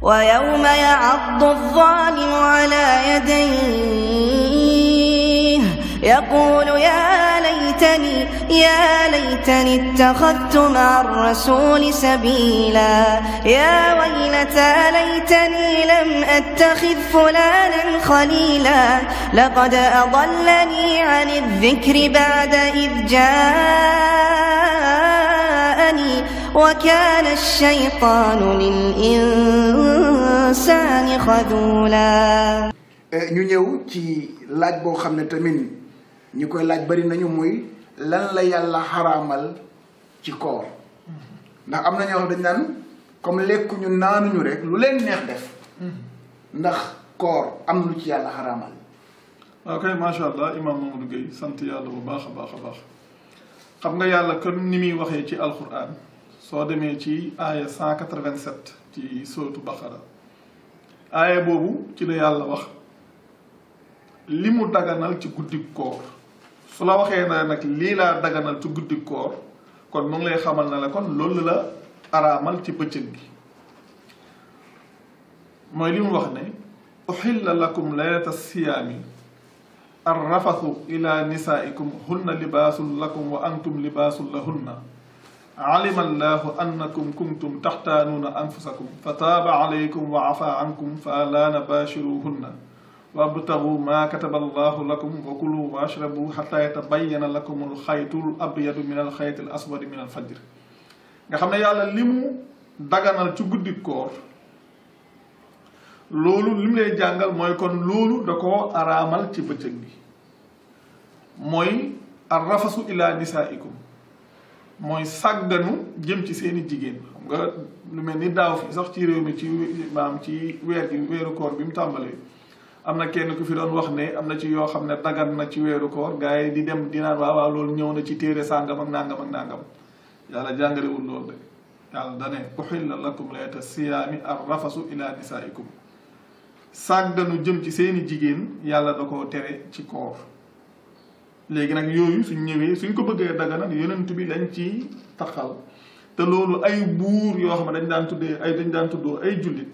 ويوم يعض الظالم على يديه يقول يا ليتني اتخذت مع الرسول سبيلا يا ويلتى ليتني لم أتخذ فلانا خليلا لقد أضلني عن الذكر بعد إذ جاءني وكان الشيطان للإنسان خذولا. ñu ñëw ci laaj boo xam ne tamit ñi koy laaj bari nañu muy lan la yàlla xaraamal ci koor ndax am na ñoo xam dañ naan comme lekkuñu naanuñu rek lu leen neex def ndax koor am lu ci yàlla xaraamal. ok macha allah imam Mamadou Gueye sant yàlla bu baax a baax a baax xam nga yàlla comme ni muy waxee ci alquran soo demee ci aaya 187 ci sootu Baqara aaya boobu ci la yàlla wax li mu daganal ci guddi koor su la waxee na nag lii laa daganal ci guddi koor kon mu ngi lay xamal na la kon loolu la araamal ci bëccëg gi mooy li mu wax ne uxilla lakum laylata siyaami arrafathu ila nisaikum hunna libaasun lakum wa antum libaasun lahunna alima allahu annakum kuntum taxtaanuuna anfusakum fa taaba alaykum wa afa ankum fa laa nabaashiruhunna wabtagu maa kataba allahu lakum wa kulu washrabu xata yatabayyana lakum alxaytul abyadu min alxaytil aswadi min alfajr nga xam ne yàlla li mu daganal ci guddi koor loolu li mu lay jàngal mooy kon loolu da koo araamal ci bëccëg bi mooy arrafasu ila nisaikum mooy sàgganu jëm ci seeni jigéen xam nga lu mel ni daaw fi sax ci réew mi ci maam ci weeru koor bi mu tàmbalee am na kenn ku fi doon wax ne am na ci yoo xam ne dagan na ci weeru koor gars yi di dem di naan waaw loolu ñëw na ci téere sàngam ak nangam ak nangam yàlla jàngalewul loolu de yàlla dane uxilla lakum laylata siyaami arrafasu ila nisaikum sàgganu jëm ci seeni jigéen yàlla da koo tere ci koor léegi nag yooyu suñ ñëwee suñ ko bëggee daganal yonent bi lañ ci taxal te loolu ay buur yoo xam ne dañ daan tuddoo ay jullit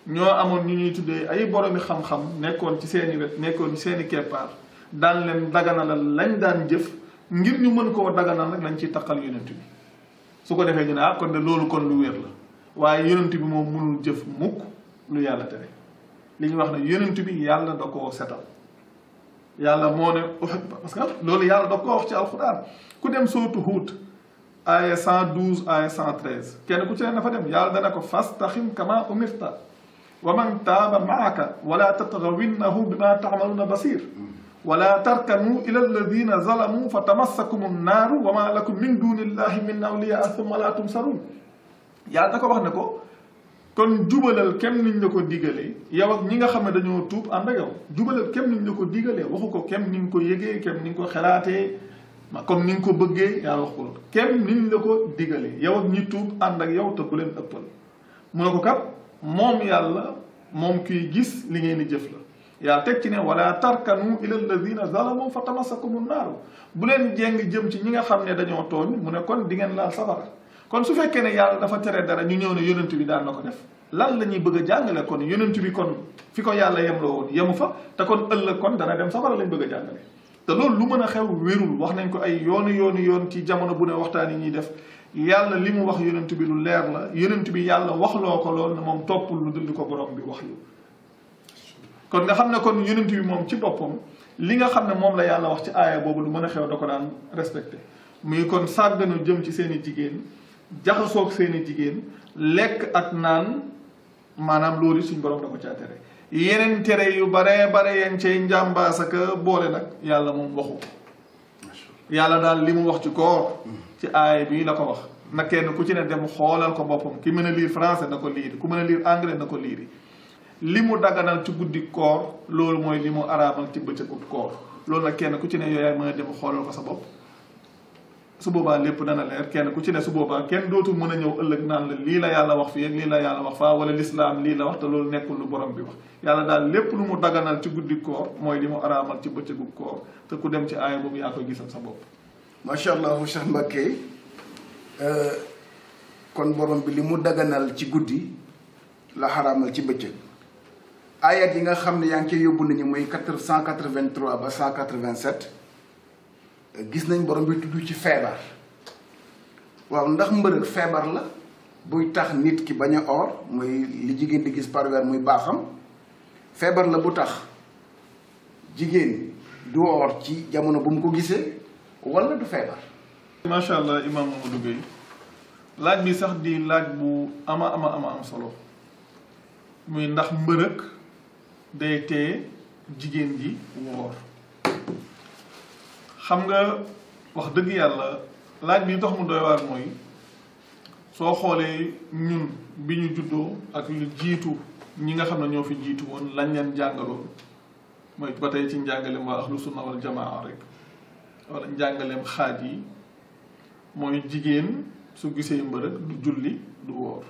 ñoo amoon ñu ñuy tuddee ay boromi xam-xam nekkoon ci seeni wet nekkoon ci seeni keppaar daan leen daganalal lañ daan jëf ngir ñu mën koo daganal nag lañ ciy taxal yonent bi su ko defee ñu ne kon de loolu kon lu wér la waaye yonent bi moom mënul jëf mukk lu yàlla tere li ñuy wax ne yonent bi yàlla da koo setal yàlla moo ne parce que loolu yàlla da ko wax ci alxuraan ku dem sootu Huud aaya 112 aaya 113 kenn ku ci ne dafa dem yàlla dana ko fastaxim kama umirta wa man taaba maaka wala tatgaw innahu bima taamaluuna basir wala tarkanu ila alladina zalamu fa tamassakum annaaru wa ma lakum min duni illahi min awliyaa thumma la tumsaruun yàlla da ko wax ne ko kon jubalal kem niñ la ko digalee yow ak ñi nga xam ne dañoo tuub ànd ak yow jubalal kem niñ la ko digalee waxu ko kem ni nga ko yëgee kem ni nga ko xalaatee comme ni nga ko bëggee yàlla wax ko loolu kem niñ la ko digalee yow ak ñi tuub ànd ak yow te bu leen ëppal mu ne ko kat moom yàlla moom kuy gis li ngeen di jëf la yàlla teg ci ne wala tarkanu ila alladina zalamu fa tamassakumu naaru bu leen jéng jëm ci ñi nga xam ne dañoo tooñ mu ne kon di ngeen laal safara kon su fekkee ne yàlla dafa tere dara ñu ñëw ne yonent bi daan na ko def lan la ñuy bëgg a jàngale kon yonent bi kon fi ko yàlla yemloo woon yemu fa te kon ëllëg kon dana dem safara lañ bëgg a jàngale te loolu lu mën a xew wérul wax nañ ko ay yoon ci jamono bu ne waxtaan yi ñuy def yàlla li mu wax yonent bi lu leer la yonent bi yàlla waxloo ko lool ne moom toppul lu dul di ko borom bi wax yu kon nga xam ne kon yonent bi moom ci boppam li nga xam ne moom la yàlla wax ci aaya boobu lu mën a xew da ko daan respecté muy kon sàgganu jëm ci seen i jigéen jaxasoog seeni jigéen lekk ak naan maanaam loolu suñ borom da ko caa tere yeneen tere yu bare yeen cay njàmbaas ak boole nag yàlla moom waxu ko yàlla daal li mu wax ci koor ci aaya bi la ko wax na kenn ku ci ne dem xoolal ko boppam ki mën a lire français na ko liiri ku mën a lire anglais na ko liiri li mu daganal ci guddi koor loolu mooy li mu araamal ci bëccëgu koor loolu nag kenn ku ci ne yooyaay mën a dem xoolal ko sa bopp su boobaa lépp dana leer kenn ku ci ne su boobaa kenn dootul mën a ñëw ëllëg naan la lii la yàlla wax fii ak lii la yàlla wax faa wala lislaam lii la wax te loolu nekkul lu borom bi wax yàlla daal lépp lu mu daganal ci guddi koor mooy li mu araamal ci bëccëgu koor te ku dem ci aaya boobu yaa koy gisal sa bopp macha allah Cheikh Mbacké kon borom bi li mu daganal ci guddi la xaraamal ci bëccëg ayat yi nga xam ne yaa ngi koy yóbbu nañu muy 183 ba 187 gis nañ borom bi tudd ci feebar waaw ndax mbërëg feebar la buy tax nit ki bañ a or muy li jigéen di gis par weer muy baaxam feebar la bu tax jigéen du or ci jamono bu mu ko gisee wala du feebar. macha allah Imam Mamadou Gueye laaj bi sax di laaj bu ama am solo muy ndax mbërëg day tee jigéen ji woor xam nga wax dëgg yàlla laaj bi tax mu doy waar mooy soo xoolee ñun bi ñu juddoo ak lu jiitu ñi nga xam ne ñoo fi jiitu woon lañ leen jàngaloon mooy ba tey ci njàngaleem waa ahlu sunna wal jamaa rek wala njàngaleem xaaj yi mooy jigéen su gisee mbërëg du julli du woor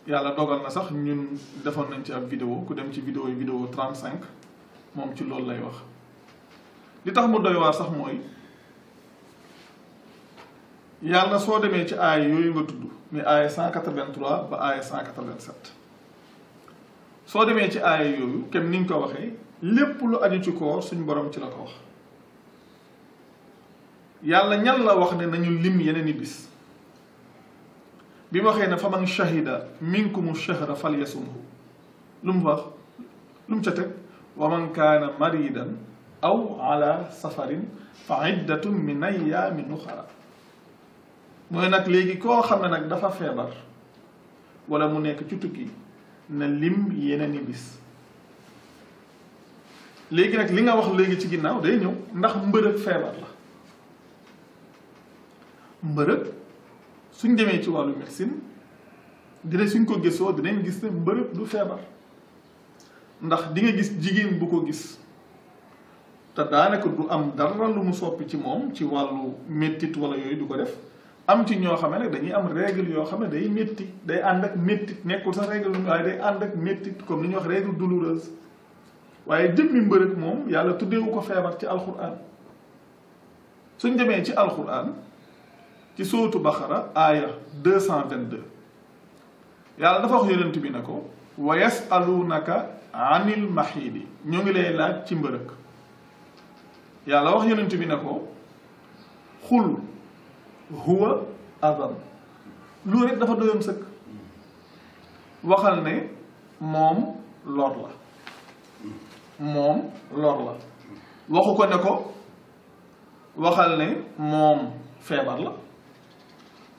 yàlla dogal na sax ñun defoon nañ ci ab vidéo ku dem ci vidéo 35 moom ci loolu lay wax li tax mu doy waar sax mooy yàlla soo demee ci aaya yooyu nga tudd ni aaya 183 ba aaya 187 soo demee ci aaya yooyu kem ni nga ko waxee lépp lu aju ci koor suñ borom ci la ko wax yàlla ñan la wax ne nañu lim yeneen i bis bi mu waxee ne fa man shahida minkumu shahra falyasumhu lu mu wax lu mu ca teg wa man kaana maridan aw ala safarin fa iddatun min ayyaamin uxra mooy nag léegi koo xam ne nag dafa feebar wala mu nekk ci tukki na lim yeneen i bis léegi nag li nga wax léegi ci ginnaaw day ñëw ndax mbërëg feebar la mbërëg suñ demee ci wàllu médecine suñ ko gisoo dinañ gis ne mbërëg du feebar ndax di nga gis jigéen bu ko gis te daanaka du am dara lu mu soppi ci moom ci wàllu méttit wala yooyu du ko def am ci ñoo xam ne dañuy am règle yoo xam ne day métti day ànd ak méttit nekkul sax règle waaye day ànd ak méttit comme ni ñuy wax règle douloureuse waaye jëmmi mbërëg moom yàlla tuddeewu ko feebar ci alquran suñ demee ci alquran ci sóotu Baqara aaya 222 yàlla dafa wax yonent bi ne ko wa yasalunaka anil maxiidi ñoo ngi lay laaj ci mbërëg yàlla wax yonent bi ne ko xul huwa adan loolu rek dafa doyoon sëkk waxal ne moom lor la waxu ko ne ko waxal ne moom feebar la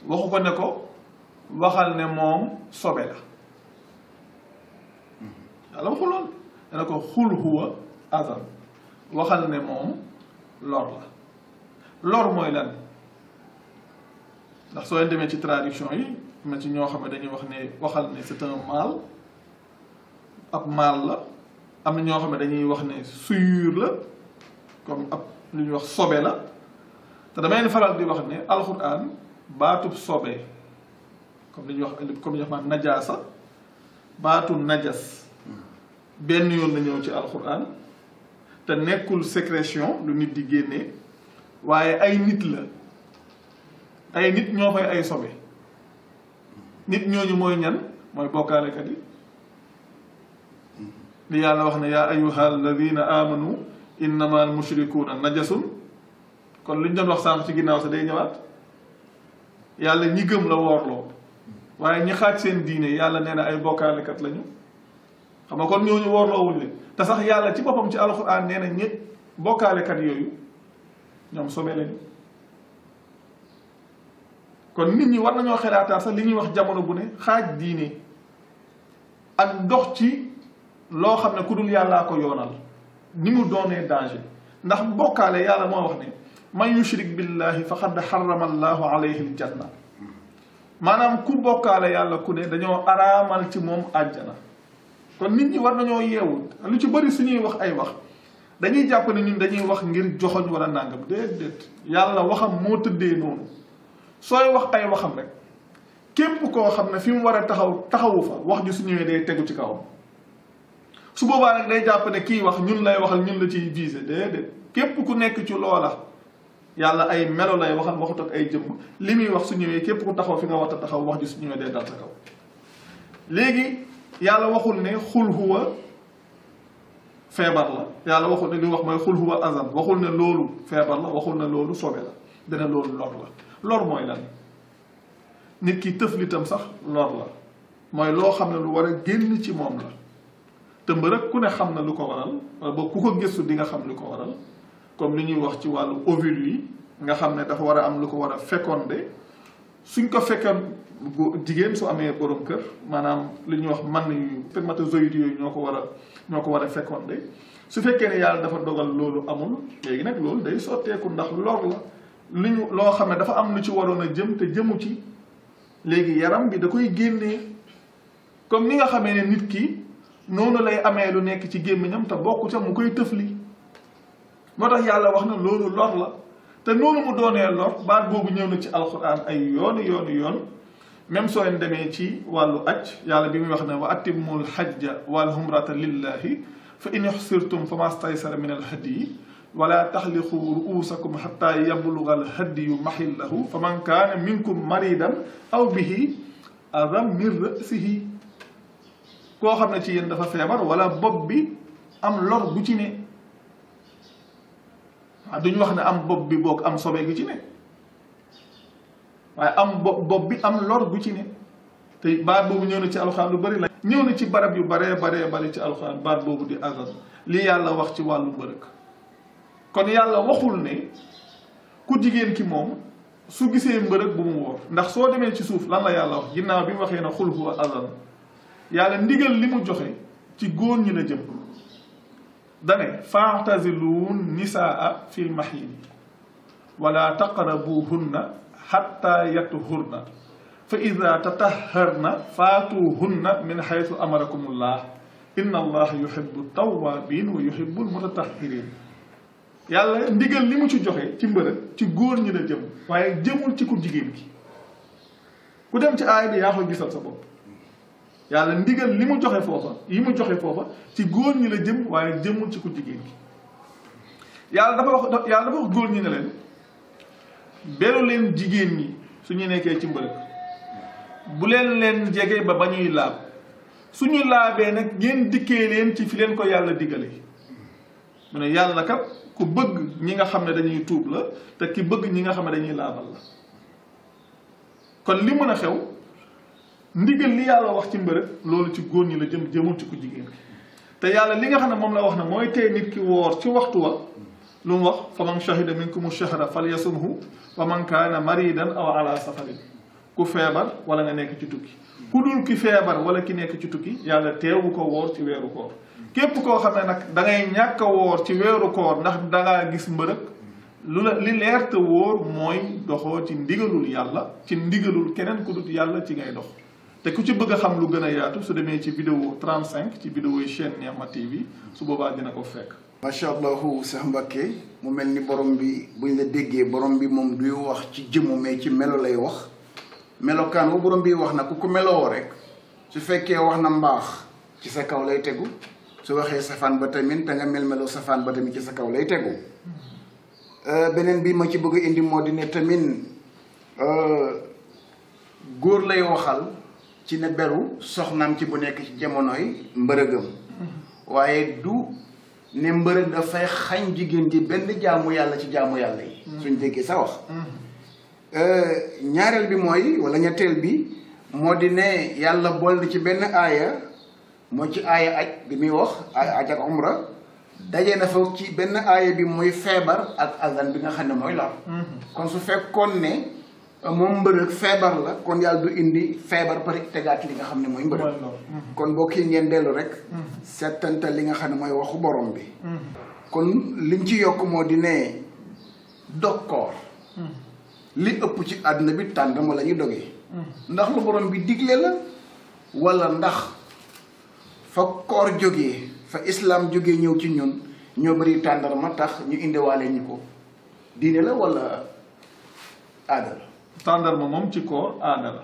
waxu ko ne ko waxal ne moom sobe la yàlla waxu lool ne ko xul huwa adan waxal ne moom lor la lor mooy lan ndax soo leen demee ci traduction yi ma ci ñoo xam ne dañuy wax ne waxal ne c'est un mal ab mal la am na ñoo xam ne dañuy wax ne souillure la comme ab lu ñuy wax sobe la te damay leen faral di wax ne alxuraan baatub sobe comme li ñuy wax comme li ñuy wax najaasa baatu najas benn yoon la ñëw ci alxuraan te nekkul sécrétion lu nit di génnee waaye ay nit la ay nit ñoo fay ay sobe nit ñooñu mooy ñan mooy bokkaalekat yi li yàlla wax ne yaa ayyuha alladina amanu innama al mushrikuuna najasun kon li ñu doon wax sànq ci ginnaaw sa day ñëwaat yàlla ñi gëm la woorloo waaye ñi xaaj seen diine yàlla nee na ay bokkaalekat lañu xam nga kon ñooñu woorloowuñ leen te sax yàlla ci boppam ci alxuraan nee na ñëpp bokkaalekat yooyu ñoom sobe lañu kon nit ñi war nañoo xelaataat sax li ñuy wax jamono bu ne xaaj diine ak dox ci loo xam ne ku dul yàllaa ko yoonal ni mu doonee danger ndax bokkaale yàlla moo wax ne man yushrik billahi faqad harrama allahu alayhi aljanna maanaam ku bokkaale yàlla ku ne dañoo araamal ci moom àjjana kon nit ñi war nañoo yeewu lu ci bëri suñuy wax ay wax dañuy jàpp ne ñun dañuy wax ngir joxoñ wala nàngam déedéet yàlla waxam moo tëddee noonu sooy wax ay waxam rek képp koo xam ne fi mu war a taxawu fa wax ji su ñëwee day tegu ci kawam su boobaa nag day jàpp ne kii wax ñun lay waxal ñun la ciy visé déedéet képp ku nekk ci loola yàlla ay melo lay waxal waxut ak ay jëmm li muy wax su ñëwee képp ku taxaw fi nga war a taxaw wax ji su ñëwee day dal sa kaw léegi yàlla waxul ne xul huwa feebar la yàlla waxul ne li wax mooy xul huwa azan waxul ne loolu feebar la waxul ne loolu sobe la dana loolu lor la lor mooy lan nit ki tëflitam sax lor la mooy loo xam ne lu war a génn ci moom la te mbërëg ku ne xam na lu ko waral wala boog ku ko gëstu di nga xam lu ko waral comme li ñuy wax ci wàllu ovule yi nga xam ne dafa war a am lu ko war a fécondé suñ ko fekkoon jigéen su amee borom kër maanaam li ñuy wax man yu spermatozoïdes yooyu ñoo ko war a fécondé su fekkee ne yàlla dafa dogal loolu amul léegi nag loolu day sotteeku ndax lor la li ñu loo xam ne dafa am lu ci waroon a jëm te jëmu ci léegi yaram bi da koy génnee comme ni nga xamee ne nit ki noonu lay amee lu nekk ci gémmiñam te bokku ca mu koy tëfli moo tax yàlla wax na loolu lor la te noonu mu doonee lor baat boobu ñëw na ci alquran ay yoon même soo leen demee ci wàllu aj yàlla bi muy wax ne wa atimmul hajja wal humrata lillahi fa in ihsirtum fa mastaysara min al hadyi wala taxliqu ruusakum xatta yabluga al hadyu mahillahu fa man kaana minkum maridan aw bihi adam min rasihi koo xam ne ci yéen dafa feebar wala bopp bi am lor bu ci ne waaw duñu wax ne am bopp bi boog am sobe gu ci ne waaye am bopp bi am lor bu ci ne te baat boobu ñëw na ci alxuraan lu bari la ñëw na ci barab yu baree bari ci alxuraan baat boobu di azan li yàlla wax ci wàllu mbërëk kon yàlla waxul ne ku jigéen ki moom su gisee mbërëk bu mu woor ndax soo demee ci suuf lan la yàlla wax ginnaaw bi mu waxee na xul huwa azan yàlla ndigal li mu joxe ci góor ñi la jëm dane fa'taziluun nisaa fil mahiid wala taqrabuhunna hatta yatuhurna fa ida tatahharna faatuhunna min haythu amarakumullah inna allaha yuhibbu tawwabin wa yuhibbu almutatahhirin yàlla ndigal li mu ci joxe ci mbërëg ci góor ñi la jëm waaye jëmul ci ku jigéen ki ku dem ci aaya bi yaa ko gisal sa bopp yàlla ndigal li mu joxe foofa ci góor ñi la jëm waaye jëmul ci ku jigéen ki yàlla dafa wax góor ñi ne leen beru leen jigéen ñi suñu nekkee ci mbërëg bu leen jege ba ñuy laab suñu laabee nag ngeen dikkee leen ci fi leen ko yàlla digale mu ne yàlla kat ku bëgg ñi nga xam ne dañuy tuub la te ki bëgg ñi nga xam ne dañuy laabal la kon li mën a xew ndigal li yàlla wax ci mbërëg loolu ci góor ñi la jëmul ci ku jigéen ki te yàlla li nga xam ne moom la wax ne mooy tey nit ki woor ci waxtu wa lu mu wax fa man shahida minkumu shahra falyasumhu wa man kaana maridan aw ala safarin ku feebar wala nga nekk ci tukki ku dul ki feebar wala ki nekk ci tukki yàlla teewu ko woor ci weeru koor képp koo xam ne nag da ngay ñàkk a woor ci weeru koor ndax dangaa gis mbërëg li leer te wóor mooy doxoo ci ndigalul yàlla ci ndigalul keneen ku dut yàlla ci ngay dox te ku ci bëgg a xam lu gën a yaatu su demee ci vidéo 35 ci vidéo yi chaîne Nihma TV su boobaa dina ko fekk. macha allah Cheikh Mbacké mu mel ni borom bi buñ la déggee borom bi moom duy wax ci jëmu mais ci melo lay wax melokaan bu borom bi wax na ku ko meloo rek su fekkee wax na mbaax ci sa kaw lay tegu su waxee safaan ba tamit te nga melo safaan ba tamit ci sa kaw lay tegu beneen bi ma ci bëgg a indi moo di ne tamit góor lay waxal ci ne beru soxnaam ci bu nekk ci jamonoy mbërëgam waaye du ne mbërëg dafay xañ jigéen ji benn jaamu yàlla ci jaamu yàlla yi suñ déggee sa wax ñaareel bi mooy wala ñetteel bi moo di ne yàlla bool na ci benn aaya moo ci aaya aj bi muy wax aj ak umra daje na fa ci benn aaya bi muy feebar ak azan bi nga xam ne mooy lor kon su fekkoon ne moom mbërëg feebar la kon yàlla du indi feebar pare tegaat li nga xam ne mooy mbërëg kon boo kii ngeen dellu rek settantal li nga xam ne mooy waxu borom bi kon liñ ci yokk moo di ne dog koor li ëpp ci àdduna bi tàndarma la ñuy dogee ndax lu borom bi digle la wala ndax fa koor jógee fa islam jógee ñëw ci ñun ñoo bari tàndarma tax ñu indiwaale ñu ko diine la wala aada la tàndarma moom ci koor aada la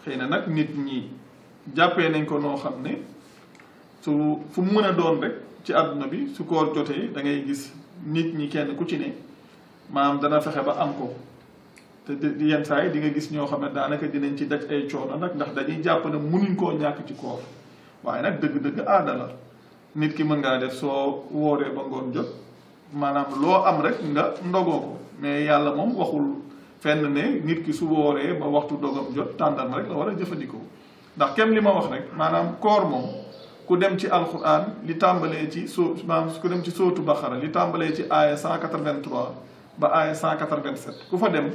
xëy na nag nit ñi jàppee nañ ko noo xam ne fu mu mën a doon rek ci àdduna bi su koor jotee da ngay gis nit ñi kenn ku ci ne maanaam dana fexe ba am ko te yenn saa yi di nga gis ñoo xam ne daanaka dinañ ci daj ay coono nag ndax dañuy jàpp ne munuñ koo ñàkk ci koor waaye nag dëgg-dëgg aada la nit ki mën ngaa def soo wooree ba ngoon jot maanaam loo am rek nga ndogoo ko mais yàlla moom waxul fenn ne nit ki su wooree ba waxtu dogam jot tàndarma rek la war a jëfandikoo ndax kem li ma wax rek maanaam koor moom ku dem ci alquran li tàmbalee ci maanaam ku dem ci sootu Baqara li tàmbalee ci aaya 183 ba aaya 187 ku fa dem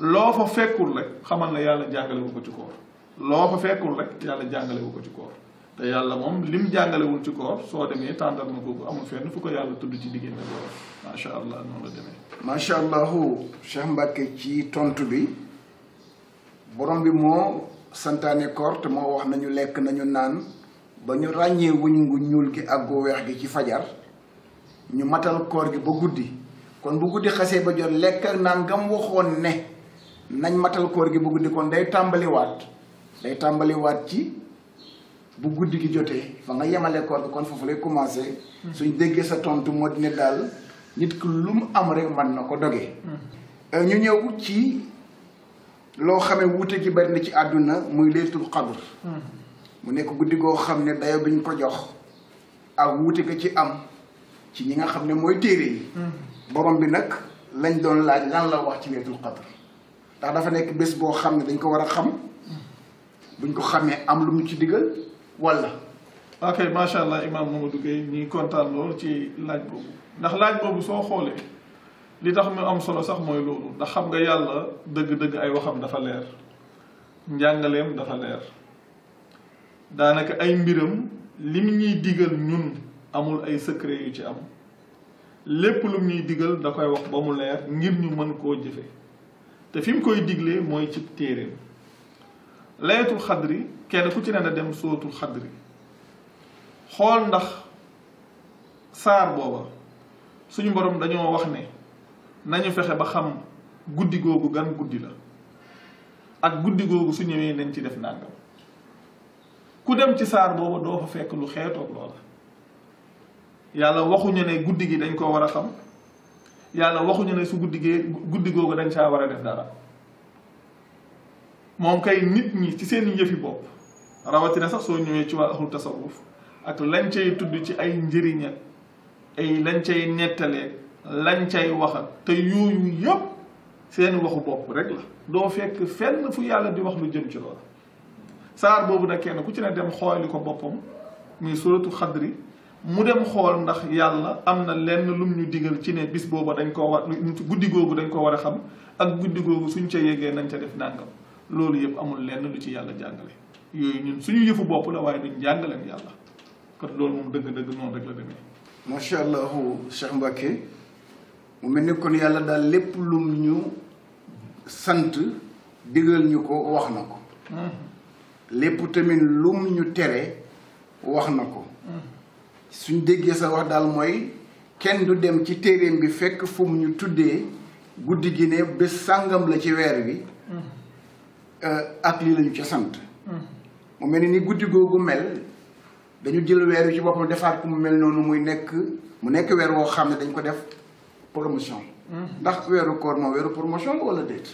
loo fa fekkul rek xamal na yàlla jàngalewu ko ci koor loo fa fekkul rek yàlla jàngalewu ko ci koor te yàlla moom lim jàngalewul ci koor soo demee tàndarma googu amul fenn fu ko yàlla tudd ci diggante boobu macha allah noonu la demee. macha allahu Cheikh Mbacke ci tontu bi borom bi moo santaane koor te moo wax nañu lekk nañu naan ba ñu ràññee wuñ gu ñuul gi ak gu weex gi ci fajar ñu matal koor gi ba guddi kon bu guddi xasee ba jot lekk ak naan ngam waxoon ne nañ matal koor gi ba guddi kon day tàmbaliwaat ci bu guddi gi jotee fa nga yemale koor bi kon foofu lay commencé suñ déggee sa tontu moo di ne daal nit ki lu mu am rek mën na ko dogee ñu ñëw ci loo xamee wuute gi bari na ci àdduna muy laylatul qadr mu nekk guddi goo xam ne dayo biñ ko jox ak wuute ga ci am ci ñi nga xam ne mooy téere yi borom bi nag lañ doon laaj lan la wax ci laylatul qadr ndax dafa nekk bés boo xam ne dañ ko war a xam buñ ko xamee am lu mu ci digal wala. ok macha allah imam Mamadou Gueye ñi kontaan lool ci laaj boobu ndax laaj boobu soo xoolee li tax mu am solo sax mooy loolu ndax xam nga yàlla dëgg-dëgg ay waxam dafa leer njàngaleem dafa leer daanaka ay mbiram li mu ñuy digal ñun amul ay secret yu ci am lépp lu ñuy digal da koy wax ba mu leer ngir ñu mën koo jëfe te fi mu koy diglee mooy ci téeréem laylatul xadri kenn ku ci ne na dem sootul xadri xool ndax saar booba suñu borom dañoo wax ne nañu fexe ba xam guddi googu gan guddi la ak guddi googu su ñëwee nañ ci def nàngam ku dem ci saar booba doo fa fekk lu xeetoog loola yàlla waxuñu ne guddi gi dañ koo war a xam yàlla waxuñu ne su guddi googu dañ saa war a def dara moom kay nit ñi ci seen yëfi bopp rawatina sax soo ñëwee ci waa ahlu tasawuf ak lañ cay tudd ci ay njëriña ay lañ cay nettalee lañ cay waxa te yooyu yëpp seen waxu bopp rek la doo fekk fenn fu yàlla di wax lu jëm ci loola saar boobu nag kenn ku ci ne dem xooli ko boppam muy suratu xadri mu dem xool ndax yàlla am na lenn lum ñu digal ci ne bis booba dañ koo war guddi googu dañ ko war a xam ak guddi googu suñ ca yeggee nañ ca def nàngam loolu yëpp amul lenn lu ci yàlla jàngale yooyu ñun suñu yëfu bopp la waaye duñ jàngaleen yàlla kon loolu moom dëgg-dëgg noonu rek la demee. macha allah Cheikh Mbacke mu mel ni kon yàlla daal lépp lum ñu sant digal ñu ko wax na ko. lépp tamit lum ñu tere wax na ko. suñ déggee sa wax daal mooy kenn du dem ci téeréem bi fekk fu mu ñu tuddee guddi gi ne bés sàngam la ci weer bi. ak lii lañu ca sant. mu mel ni guddi googu mel dañu jël weer wi ci boppam defaat ko mu mel noonu mu nekk weer woo xam ne dañ ko def promotion. ndax weeru koor moom weeru promotion wala déet.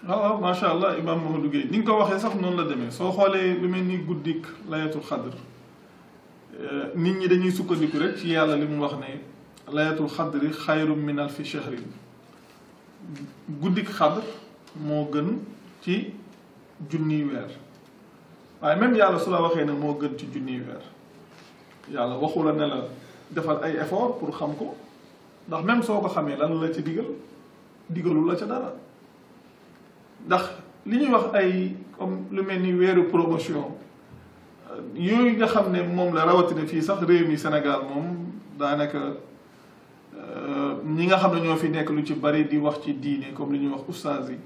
waaw macha allah imam Mamadou Gueye ni nga ko waxee sax noonu la demee soo xoolee lu mel ni guddik layatul xadr nit ñi dañuy sukkandiku rek ci yàlla li mu wax ne layatul xadri xayrum min alfi shahrin guddik xadr moo gën ci junniy weer waaye même yàlla su la waxee ne moo gën ci junniy weer yàlla waxu la ne la defal ay effort pour xam ko ndax même soo ko xamee lan la ci digalu la ca dara ndax li ñuy wax ay comme lu mel ni weeru promotion yooyu nga xam ne moom la rawatina fii sax réew mi Sénégal moom daanaka ñi nga xam ne ñoo fi nekk lu ci bari di wax ci diine comme li ñuy wax ustaas yi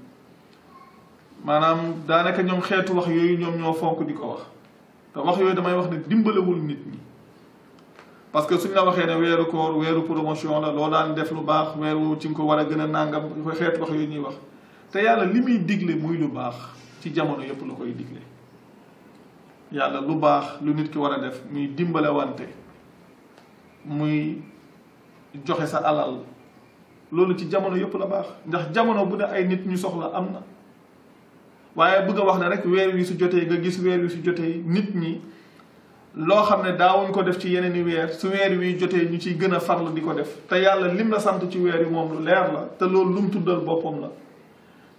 maanaam daanaka ñoom xeetu wax yooyu ñoom ñoo fonk di ko wax te wax yooyu damay wax ne dimbalewul nit ñi parce que suñ la waxee ne weeru koor weeru promotion la loo daan def lu baax weeru ci nga ko war a gën a nàngam xeetu wax yooyu ñuy wax te yàlla li muy digle muy lu baax ci jamono yëpp la koy digle yàlla lu baax lu nit ki war a def muy dimbale wante muy joxe sa alal loolu ci jamono yëpp la baax ndax jamono bu ne ay nit ñu soxla am na waaye bëgg a wax ne rek weer wi su jotee nga gis weer wi su jotee nit ñi loo xam ne daawuñ ko def ci yeneen i weer su weer wi jotee ñu ciy gën a farlu di ko def te yàlla lim la sant ci weer yi moom lu leer la te loolu lu mu tuddal boppam la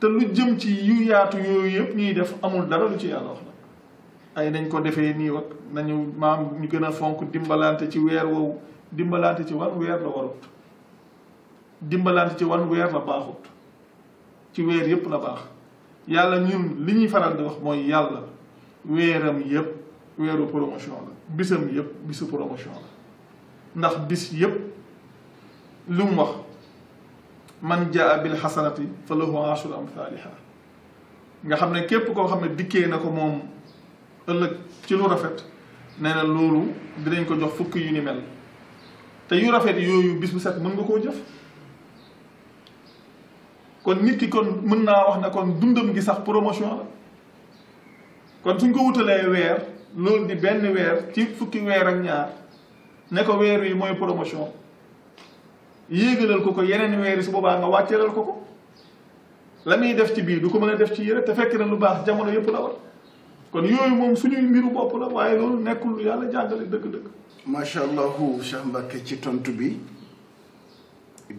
te lu jëm ci yu yaatu yooyu yëpp ñuy def amul dara lu ci yàlla wax la ay nañ ko defee nii wak nañu maam ñu gën a fonk dimbalante ci weer woowu dimbalante ci wan weer la warut dimbalante ci wan weer la baaxut ci weer yëpp la baax yàlla ñun li ñuy faral di wax mooy yàlla weeram yëpp weeru promotion la bisam yëpp bisu promotion la ndax bis yëpp lu mu wax man jaa bil xasanati fa lahu ashru amthaliha nga xam ne képp koo xam ne dikkee na ko moom ëllëg ci lu rafet nee na loolu dinañ ko jox fukki yu ni mel te yu rafet yooyu bis bu set mën nga koo jëf kon nit ki kon mën naa wax ne kon dundam gi sax promotion la kon suñ ko wutalee weer loolu di benn weer ci fukki weer ak ñaar ne ko weer wi mooy promotion yéegalal ko yeneen weer yi su boobaa nga wàcceelal ko la muy def ci biir du ko mën a def ci yére te fekk na lu baax jamono yëpp la war kon yooyu moom suñuy mbiru bopp la waaye loolu nekkul lu yàlla jàngale dëgg-dëgg. macha allahu Cheikh Mbacke ci tontu bi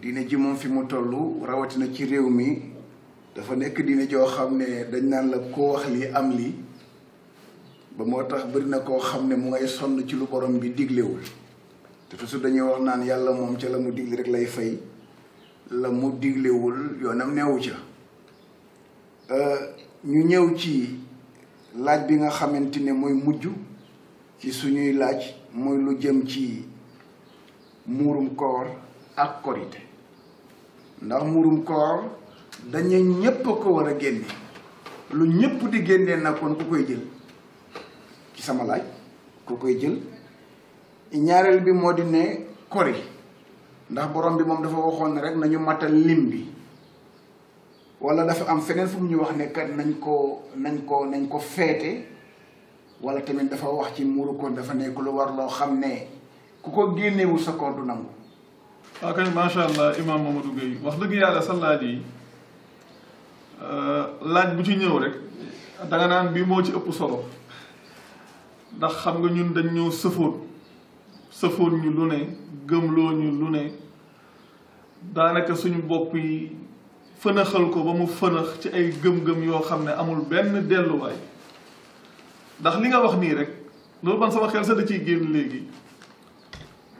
diine ji moom fi mu toll rawatina ci réew mi dafa nekk diine joo xam ne dañ naan la koo wax lii am lii ba moo tax bëri na koo xam ne mu ngay sonn ci lu borom bi diglewul te toujours dañuy wax naan yàlla moom ca la mu digle rek lay fay la mu diglewul yoonam neewu ca ñu ñëw ci laaj bi nga xamante ne mooy mujj ci suñuy laaj mooy lu jëm ci muurum koor ak korite ndax muurum koor dañu ñépp ko war a génne lu ñépp di génnee nag kon ku koy jël ci sama laaj ku koy jël ñaareel bi moo di ne kori ndax borom bi moom dafa waxoon ne rek nañu matal lim bi wala dafa am feneen fu mu ñu wax ne kat nañ ko feete wala tamit dafa wax ci muuru koor dafa nekk lu war loo xam ne ku ko génnewul sa koor du nangu. waaw kay macha allah Imam Mamadou Gueye wax dëgg yàlla sa laaj yi laaj bu ci ñëw rek danga naan bii moo ci ëpp solo ndax xam nga ñun dañ ñëw sëfoon ñu lu ne gëmloo ñu lu ne daanaka suñu bopp yi fënaxal ko ba mu fënax ci ay gëm-gëm yoo xam ne amul benn delluwaay ndax li nga wax nii rek loolu man sama xel sa da ciy génn léegi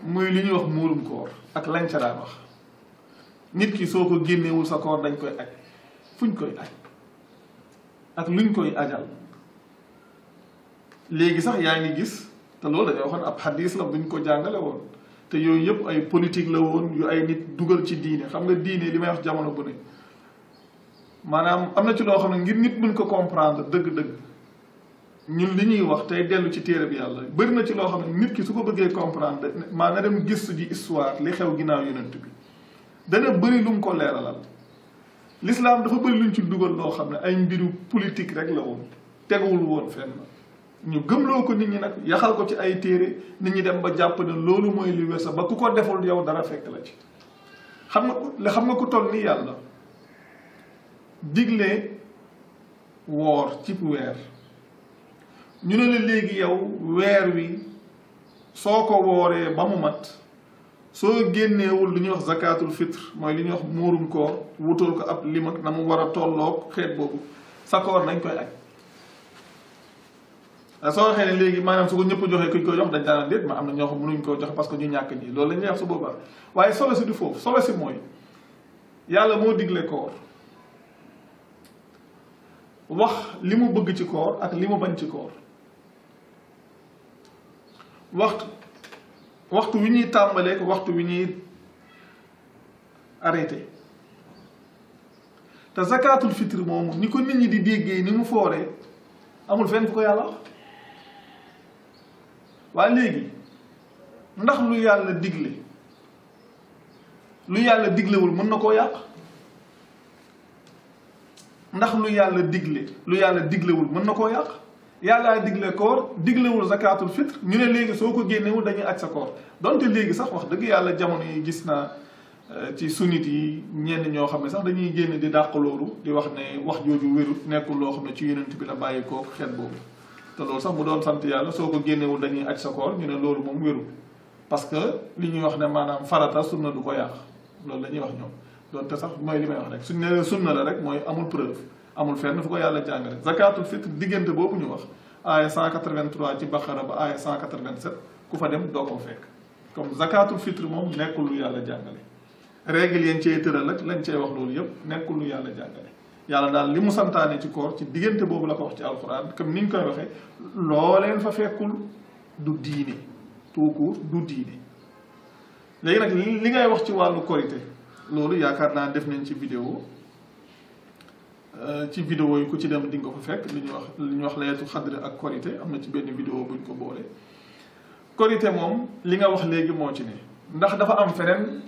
muy li ñuy wax muurum koor ak lañ ca daan wax nit ki soo ko génnewul sa koor dañ koy aj fuñ koy aj ak luñ koy ajal léegi sax yaa ngi gis te loolu dañoo waxoon ab xadis la buñ ko jàngale woon te yooyu yëpp ay politique la woon yu ay nit dugal ci diine xam nga diine li may wax jamono bu ne maanaam am na ci loo xam ne ngir nit mën ko comprendre dëgg-dëgg ñun li ñuy wax tey dellu ci téere bi yàlla bëri na ci loo xam ne nit ki su ko bëggee comprendre maa na dem gëstu ji histoire li xew ginnaaw yonent bi dana bëri lu mu ko leeralal l'islam dafa bëri luñ ci dugal loo xam ne ay mbiru politique rek la woon teguwul woon fenn ñu gëmloo ko nit ñi nag yaxal ko ci ay téere nit ñi dem ba jàpp ne loolu mooy li wér sax ba ku ko deful yow dara fekk la ci xam nga ku toll ni yàlla digle woor ci weer ñu ne la léegi yow weer wi soo ko wooree ba mu mat soo génneewul li ñuy wax zakatul fitre mooy li ñuy wax muurum koor wutal ko ab lim ak na mu war a tolloog xeet boobu sa koor nañ koy aj soo waxee ne léegi maanaam su ko ñëpp joxee kuñ koy jox dañ daan déet ma am na ñoo xam mënuñ koo joxe parce que ñu ñàkk ñi loolu la ñuy wax su boobaa waaye solo si du foofu solo si mooy yàlla moo digle koor wax li mu bëgg ci koor ak li mu bañ ci koor waxtu wi ñuy tàmbalee waxtu wi ñuy arrêté te zakatul fitre moomu ni ko nit ñi di déggee ni mu fooree amul fenn fu ko yàlla wax waaye léegi ndax lu yàlla diglewul mën na koo yàq ndax lu yàlla diglewul mën na koo yàq yàllaa digle koor diglewul zakatul fitre ñu ne léegi soo ko génnewul dañuy aj sa koor donte léegi sax wax dëgg yàlla jamono yi gis naa ci sunnit yi ñenn ñoo xam ne sax dañuy génn di dàq loolu di wax ne wax jooju wérut nekkul loo xam ne ci yonent bi la bàyyi koo xeet boobu te loolu sax bu doon sant yàlla soo ko génnewul dañuy aj sa koor ñu ne loolu moom wérut parce que li ñuy wax ne maanaam farata sunna du ko yàq loolu la ñuy wax ñoom doonte sax mooy li may wax rek suñ ne sunna la rek mooy amul preuve amul fenn fu ko yàlla jàngale zakatul fitre diggante boobu ñu wax aaya 183 ci Baqara ba aaya 187 ku fa dem doo ko fekk comme zakatul fitre moom nekkul lu yàlla jàngale règle yeen cee tëral ak lañ cee wax loolu yëpp nekkul lu yàlla jàngale yàlla daal li mu santaane ci koor ci diggante boobu la ko wax ci alquran comme ni ñu koy waxee looleen fa fekkul du diine tout court du diine léegi nag li ngay wax ci wàllu korité loolu yaakaar naa def nañ ci vidéo yi ku ci dem di nga ko fa fekk li ñuy wax laylatul xadr ak korité am na ci benn vidéo buñ ko boole korité moom li nga wax léegi moo ci ne ndax dafa am feneen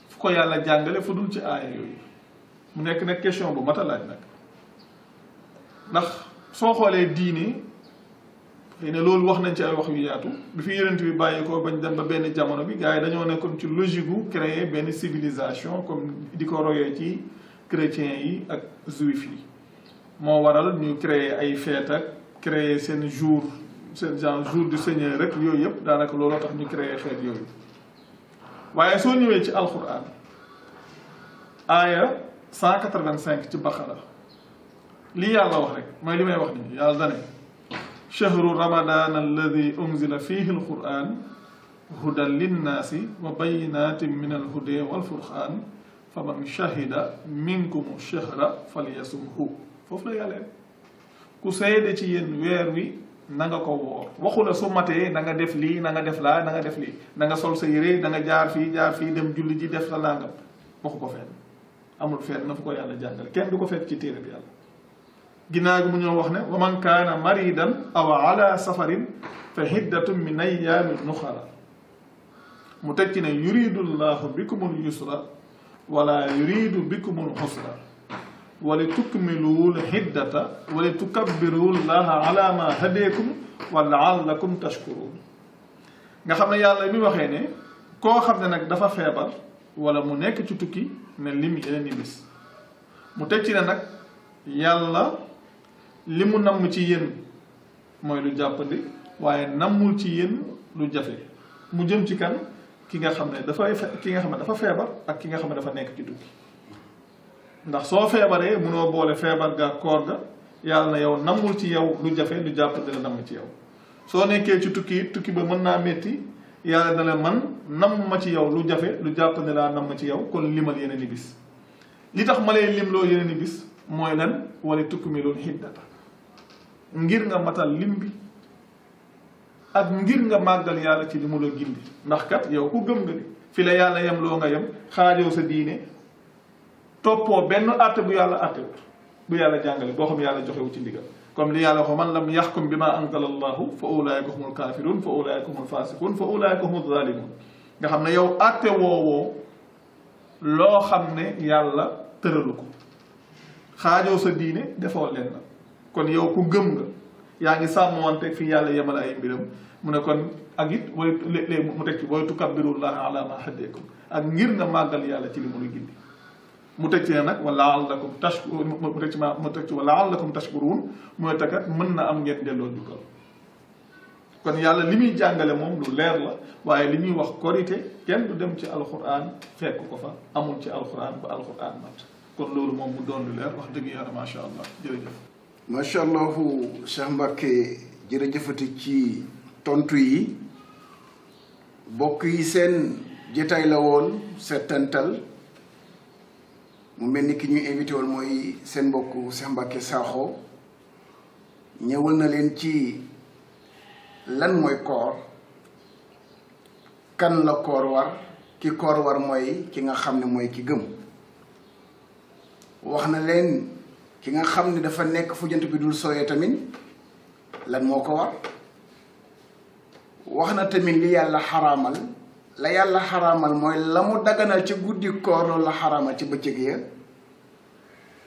fu ko yàlla jàngale fu dul ci aaya yooyu mu nekk nag question bu mat a laaj nag ndax soo xoolee diine xëy na loolu wax nañ ci ay wax yu yaatu bi fi yonent bi bàyyi ko bañ dem ba benn jamono bi gars yi dañoo nekkoon ci logique gu créer benn civilisation comme di ko royee ci chrétiens yi ak juif yi moo waral ñu créer ay fête ak créer seen jour du Seigneur rek yooyu yëpp daanaka looloo tax ñu créer fête yooyu waaye soo ñëwee ci alquran aaya 185 ci Baqara lii yàlla wax rek mooy li may wax nii yàlla dane shahru ramadan alladi unzila fihi alquran hudan linnaasi wa bayinatin min alhuda walfurqan faman shahida minkum shahra falyasumhu foofu la yàlla ku seede ci yéen weer wi na nga ko woor waxu la su matee na nga def lii na nga def laa na nga def lii na nga sol sa yére na nga jaar fii dem julli ji def sa nangam waxu ko fenn amul fenn na fu ko yàlla jàngale kenn du ko fekk ci téere bi yàlla ginnaaw gi mu ñëw wax ne wa man kaana maridan aw ala safarin fa hiddatun min ayyaamin nuxara mu teg ci ne yuridu llahu bikumul yusra wala yuridu bikumul usra wali tukmilul hiddata wali tukabbiru llaha ala ma hadeekum wa laallakum tashkurun nga xam ne yàlla mi waxee ne koo xam ne nag dafa feebar wala mu nekk ci tukki ne lim yeneen i bis mu teg ci ne nag yàlla li mu namm ci yéen mooy lu jàppandi waaye nammul ci yéen lu jafe mu jëm ci kan ki nga xam ne dafa feebar ak ki nga xam ne dafa nekk ci tukki ndax soo feebaree munoo boole feebar ga koor ga yàlla na yow nammul ci yow lu jafe lu jàppandi la namm ci yow soo nekkee ci tukki ba mën naa métti yàlla na la man namm ma ci yow lu jafe lu jàppandi laa namm ci yow kon limal yeneen i bis li tax ma lay limloo yeneen i bis mooy lan wala tukmilul hiddata ngir nga matal lim bi ak ngir nga màggal yàlla ci li mu la gindi ndax kat yow ku gëm nga ni fi la yàlla yem loo nga yem xaajoo sa diine toppoo benn àtte bu yàlla àttewut bu yàlla jàngale boo xam yàlla joxewu ci ndigal comme li yàlla wax man lam yaxkum bi ma anzala allahu fa ulaayika humul kafirun fa ulaayika humul fasiqun fa ulaayika humul zalimun nga xam ne yow àtte woowoo loo xam ne yàlla tëralu ko xaajoo sa diine defoo leen na kon yow ku gëm nga yaa ngi sàmmanteeg fi yàlla yemal ay mbiram mu ne kon ak it way léeg mu teg ci way tukabbirullaha ala ma hadakum ak ngir nga màggal yàlla ci li mu la gindi mu teg ci ne nag wa laallakum tashkurun mu teg ci wa laallakum tashkurun mooy takat mën na am ngeen delloo jukkal kon yàlla li muy jàngale moom lu leer la waaye li ñuy wax korité kenn du dem ci alquran fekk ko fa amul ci alquran ba alquran mat kon loolu moom mu doon lu leer wax dëgg yàlla macha allah jërëjëf. macha allah Cheikh Mbacke jërëjëfati ci tontu yi bokk yi seen jotaay la woon settantal mu mel ni ki ñuy invité woon mooy seen mbokk Cheikh Mbacke Sakho ñëwal na leen ci lan mooy koor kan la koor war ki koor war mooy ki nga xam ne mooy ki gëm wax na leen ki nga xam ne dafa nekk fu jant bi dul sooyee tamit lan moo ko war wax na tamit li yàlla xaraamal la yàlla xaraamal mooy la mu daganal ci guddi koor loolu la xaraamal ci bëccëg ya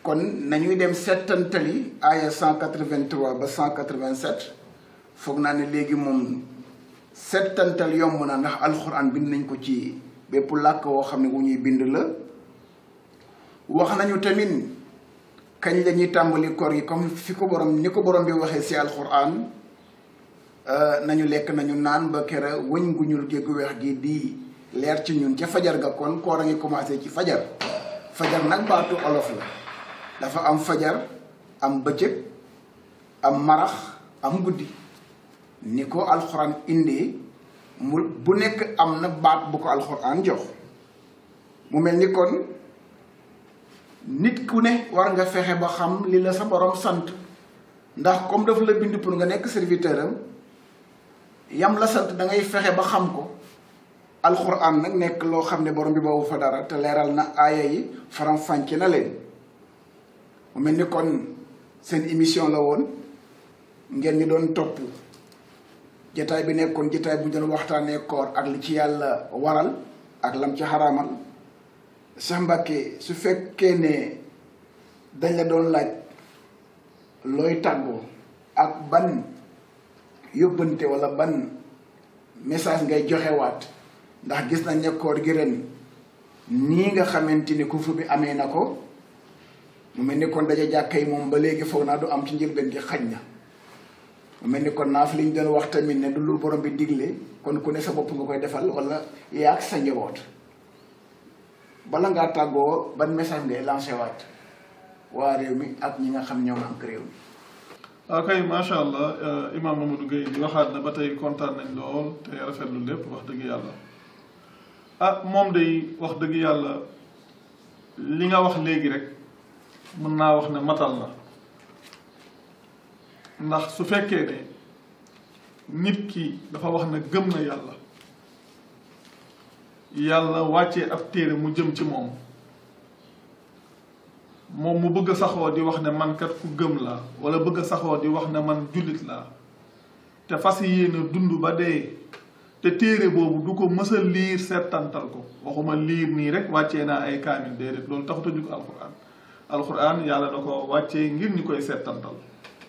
kon nañuy dem settantali aaya 183 ba 187 foog naa ne léegi moom settantal yomb na ndax alxuraan bind nañ ko ci bépp làkk woo xam ne wu ñuy bind la wax nañu tamit kañ la ñuy tàmbali koor gi comme fi ko borom ni ko borom bi waxee ci alquran nañu lekk nañu naan ba kera wëñ gu ñuul géegu weex gi di leer ci ñun ca fajar ga kon koor a ngi commencé ci fajar fajar nag baatu olof la dafa am fajar am bëccëg am marax am guddi ni ko alxuraan indee mu bu nekk am na baat bu ko alxuraan jox mu mel ni kon nit ku ne war nga fexe ba xam li la sa borom sant ndax comme daf la bind pour nga nekk serviteur am yam la sant da ngay fexe ba xam ko alxuraan nag nekk loo xam ne borom bi boobu fa dara te leeral na aaya yi faram-fàcce na leen mu mel ni kon seen émission la woon ngeen ñi doon topp jataay bi nekkoon jataay bu ñu doon waxtaanee koor ak li ci yàlla waral ak lam ci xaraamal Cheikh Mbacké su fekkee ne dañ la doon laaj looy tàggoo ak ban yóbbante wala ban message ngay joxewaat ndax gis nañ ne koor gi ren nii nga xamante ni couvre-feu bi amee na ko mu mel ni kon daje jàkka yi moom ba léegi foog naa du am ci njëlbeen gi xaj na mu mel ni kon naa fi li ñu doon wax tamit ne du lu borom bi digle kon ku ne sa bopp nga koy defal wala yaa ak sa njaboot bala ngaa tàggoo ban message ngay lancé waat waa réew mi ak ñi nga xam ñoo am réew mi. ok macha allah Imam Mamadou Gueye di waxaat na ba tey kontaan nañ lool te rafetlu lépp wax dëgg yàlla moom day wax dëgg yàlla li nga wax léegi rek mën naa wax ne matal na ndax su fekkee ne nit ki dafa wax ne gëm na yàlla yàlla wàccee ab téere mu jëm ci moom mu bëgg a saxoo di wax ne man kat ku gëm laa wala bëgg a saxoo di wax ne man jullit laa te fas yéene dund ba dee te téere boobu du ko mës a liir settantal ko waxuma liir nii rek wàccee naa ay kaamil déedéet loolu taxut a jug alquran yàlla da ko wàccee ngir ñu koy settantal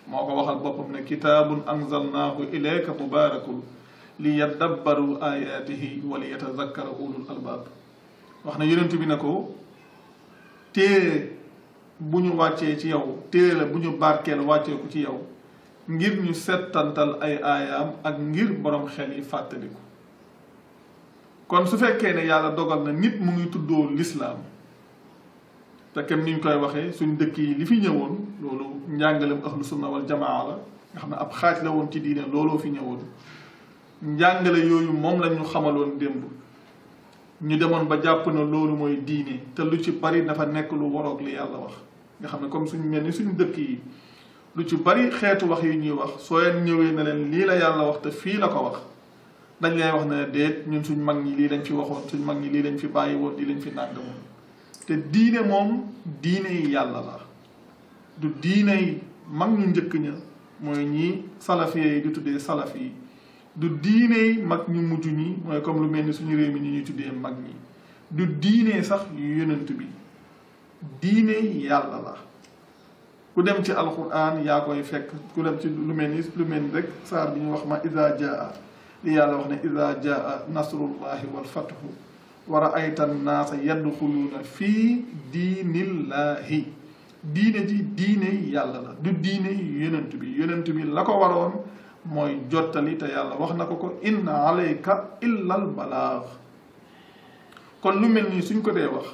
moo ko waxal boppam ne kitaabun anzalnaahu ilayka mubaarakun li yaddabbaru ayatihi wa li yatazakkara ulul albaab wax na yonent bi ne ko téere bu ñu wàccee ci yow téere la bu ñu barkeel wàccee ko ci yow ngir ñu settantal ay aayaam ak ngir borom xel yi fàttaliku kon su fekkee ne yàlla dogal na nit mu ngi tuddoo lislaam te kem ni ñu koy waxee suñ dëkk yi li fi ñëwoon loolu njàngalem ahlu sunna wal jamaa la nga xam ne ab xaaj la woon ci diine looloo fi ñëwoon njàngale yooyu moom la ñu xamaloon démb ñu demoon ba jàpp na loolu mooy diine te lu ci bari dafa nekk lu waroog li yàlla wax nga xam ne comme suñ mel ni suñ dëkk yi lu ci bari xeetu wax yu ñuy wax soo leen ñëwee na leen lii la yàlla wax te fii la ko wax dañ lay wax ne déet ñun suñ mag ñi lii lañ fi waxoon suñ mag ñi lii lañ fi bàyyi woon lii lañ fi nàngamoon te diine moom diine yi yàlla la du diine yi mag ñu njëkk ña mooy ñi salafiye yi di tuddee salaf yi du diine yi mag ñu mujj ñi mooy comme lu mel ni suñu réew mi ñi ñuy tuddee mag ñi du diine sax yu yonent bi diine yi yàlla la ku dem ci alquran yaa koy fekk ku dem ci lu mel ni rek saar bi ñu wax ma iza jaa li yàlla wax ne iza jaa nasrullahi wal fathu wa ra'ayta an-naasa yadxuluuna fii diinillahi diine ji diine yàlla la du diine yonent bi la ko waroon mooy jottali te yàlla wax na ko inna alayka illa al balaag kon lu mel nii suñ ko dee wax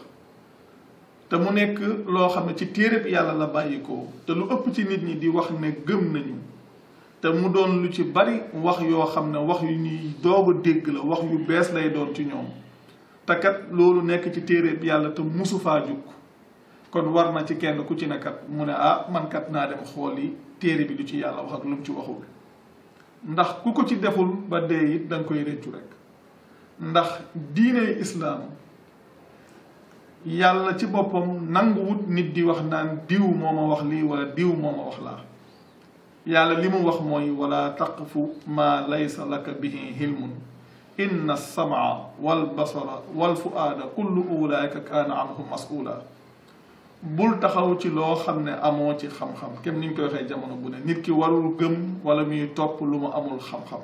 te mu nekk loo xam ne ci téereb yàlla la bàyyi ko te lu ëpp ci nit ñi di wax ne gëm nañu te mu doon lu ci bari wax yoo xam ne wax yu ñuy doog a dégg la wax yu bees lay doon ci ñoom te kat loolu nekk ci téereb yàlla te musu faa jukk kon war na ci kenn ku ci ne kat mu ne man kat naa dem xool yi téere bi du ci yàlla wax ak lu mu ci waxul ndax ku ko ci deful ba dee it da nga koy réccu rek ndax diine islaam yàlla ci boppam nanguwut nit di wax naan diw moo ma wax lii wala diw moo ma wax laa yàlla li mu wax mooy wala taqfu ma laysa laka bihi hilmun inna as-sam'a wal basara wal fu'aada kullu ulaika kaana anhu mas'ula bul taxaw ci loo xam ne amoo ci xam-xam kem ni ñu koy waxee jamono bu ne nit ki warul gëm wala muy topp lu mu amul xam-xam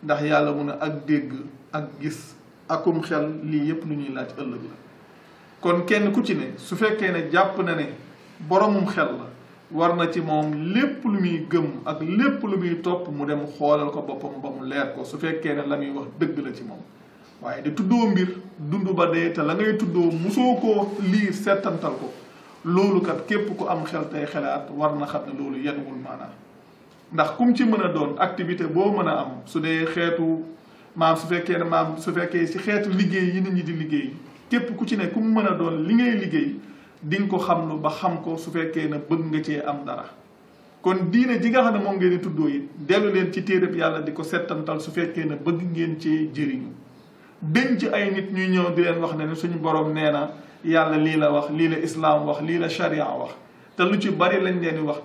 ndax yàlla mu ne ak dégg ak gis akum xel lii yépp lu ñuy laaj ëllëg la kon kenn ku ci ne su fekkee ne jàpp na ne boromum xel la war na ci moom lépp lu muy gëm ak lépp lu muy topp mu dem xoolal ko boppam ba mu leer ko su fekkee ne la muy wax dëgg la ci moom waaye di tuddoo mbir dund ba dee te la ngay tuddoo musoo koo liir settantal ko loolu kat képp ku am xel tey xelaat war na xam ne loolu yenuwul maanaam ndax kum ci mën a doon activité boo mën a am su dee xeetu maam su fekkee ci xeetu liggéey yi nit ñi di liggéey képp ku ci ne ku mu mën a doon li ngay liggéey di nga ko xam lu ba xam ko su fekkee ne bëgg nga cee am dara kon diine ji nga xam ne moom ngeen di tuddoo it dellu leen ci téereb yàlla di ko settantal su fekkee ne bëgg ngeen cee jëriñu denc ay nit ñuy ñëw di leen wax ne suñu borom nee na yàlla lii la wax lii la islaam wax lii la sharia wax te lu ci bari lañ leen di wax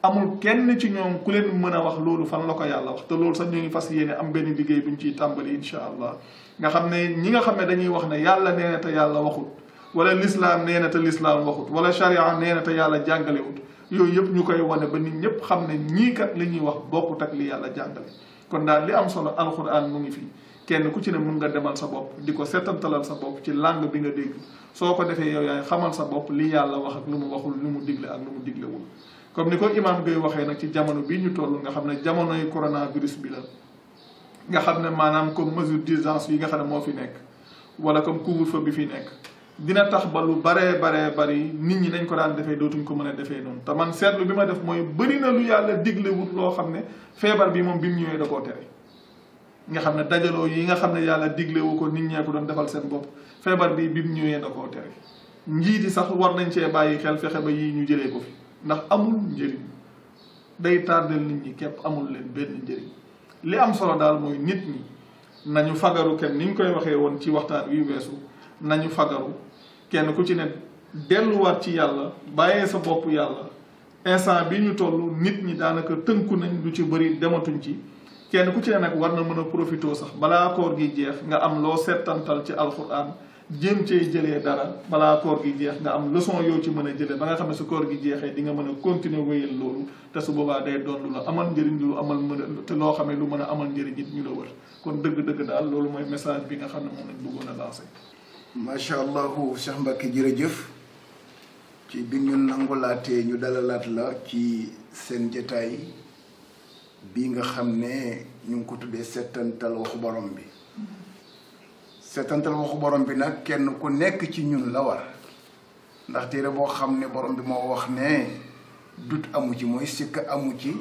amul kenn ci ñoom ku leen mën a wax loolu fan la ko yàlla wax te loolu sax ñu ngi fas yéene am benn liggéey buñ ciy tàmbali insha allah nga xam ne ñi nga xam ne dañuy wax ne yàlla nee na te yàlla waxut wala lislaam nee na te lislaam waxut wala sharia nee na te yàlla jàngalewut yooyu yëpp ñu koy wane ba nit ñëpp xam ne ñii kat li ñuy wax bokkut ak li yàlla jàngale kon daal li am solo alquran mu ngi fi kenn ku ci ne mun nga demal sa bopp di ko setantalal sa bopp ci langue bi nga dégg soo ko defee yow yaay xamal sa bopp li yàlla wax ak lu mu waxul lu mu digle ak lu mu diglewul comme ni ko imam Gueye waxee nag ci jamono bii ñu toll nga xam ne jamonoy coronavirus bi la nga xam ne maanaam comme mesure d'urgence yi nga xam ne moo fi nekk wala comme couvre-feu bi fi nekk dina tax ba lu baree bari nit ñi nañ ko daan defee dootuñ ko mën a defee noonu te man seetlu bi ma def mooy bëri na lu yàlla diglewut loo xam ne feebar bi moom bi mu ñëwee da koo tere nga xam ne dajaloo yi nga xam ne yàlla diglewu ko nit ñee ko doon defal seen bopp feebar bi mu ñëwee da koo tere njiiti sax war nañ cee bàyyi xel fexe ba yii ñu jëlee ko fi ndax amul njëriñ day tardel nit ñi képp amul leen benn njëriñ li am solo daal mooy nit ñi nañu fagaru kenn ni ñu koy waxee woon ci waxtaan wi weesu nañu fagaru kenn ku ci ne delluwaat ci yàlla bàyyee sa bopp yàlla instant bi ñu toll nit ñi daanaka tënku nañ lu ci bëri dematuñ ci kenn ku ci ne nag war na mën a profité sax balaa koor gi jeex nga am loo settantal ci alxuraan jéem cee jëlee dara balaa koor gi jeex nga am leçon yoo ci mën a jëlee ba nga xam ne su koor gi jeexee di nga mën a continuer wéyal loolu te su boobaa day doon lu la amal njëriñ lu amal mën te loo xam ne lu mën a amal njëriñ it ñu la wër kon dëgg-dëgg daal loolu mooy message bi nga xam ne moom lañ bëggoon a lancé. macha allah Cheikh Mbacke jërëjëf ci bi ñu nangulaatee ñu dalalaat la ci seen jotaay bi nga xam ne ñu ngi ko tuddee settantal waxu borom bi. settantal waxu borom bi nag kenn ku nekk ci ñun la war ndax téere boo xam ne borom bi moo wax ne dut amu ci mooy sikk amu ci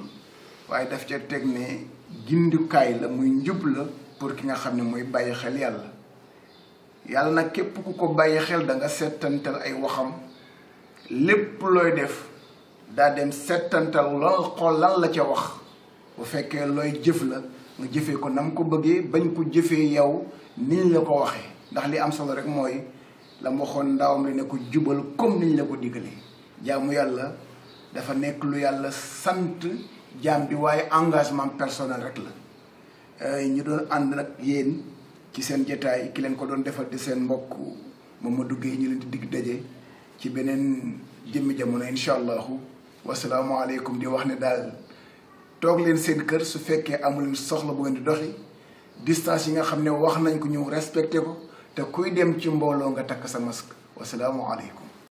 waaye daf ca teg ne gindukaay la muy njub la pour ki nga xam ne mooy bàyyi xel yàlla yàlla nag képp ku ko bàyyi xel da nga settantal ay waxam lépp looy def daa dem settantal lan xool lan la ca wax bu fekkee looy jëf la nga jëfee ko nam ko bëggee bañ ko jëfee yow niñ la ko waxee ndax li am solo rek mooy la ma waxoon ndawam li ne ko jubal comme niñ la ko diggalee jaamu yàlla dafa nekk lu yàlla sant jaam bi waaye engagement personnel rek la ñu doon ànd nag yéen ci seen jotaay ki leen ko doon defal di seen mbokk Mamadou Gueye ñu leen di digg daje ci beneen jëmmi jamono incha allahu wasalaamaaleykum di wax ne daal toog leen seen kër su fekkee amuleen soxla bu ngeen di doxi distance yi nga xam ne wax nañ ko ñëw respecté ko te kuy dem ci mbooloo nga takk sa masque wasalaamualeykum